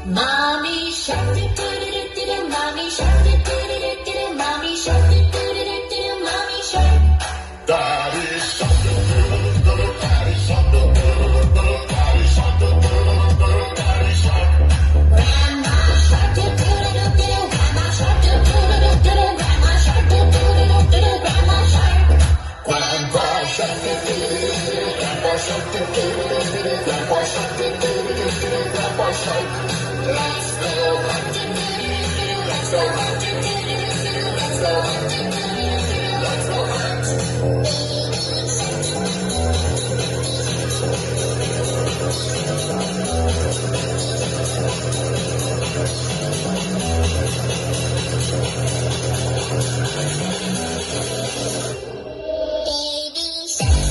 Mommy shark, do-do-do-do-do, mommy shark, do-do-do-do-do, mommy shark, do-do-do-do-do, mommy shark. Daddy shark, do-do-do-do-do, daddy shark, do-do-do-do-do, daddy shark, do-do-do-do-do, daddy shark. Grandma shark, do-do-do-do-do, grandma shark, do-do-do-do-do, grandma shark, do-do-do-do-do, grandma shark. Grandpa shark, do-do-do-do-do, grandpa shark, do-do-do-do-do, grandpa shark, do-do-do-do-do, grandpa shark. Let's go hunt, do-do-do-do-do, let's go hunt, do-do-do-do-do, let's go hunt, do-do-do-do-do, let's go hunt. Baby shark.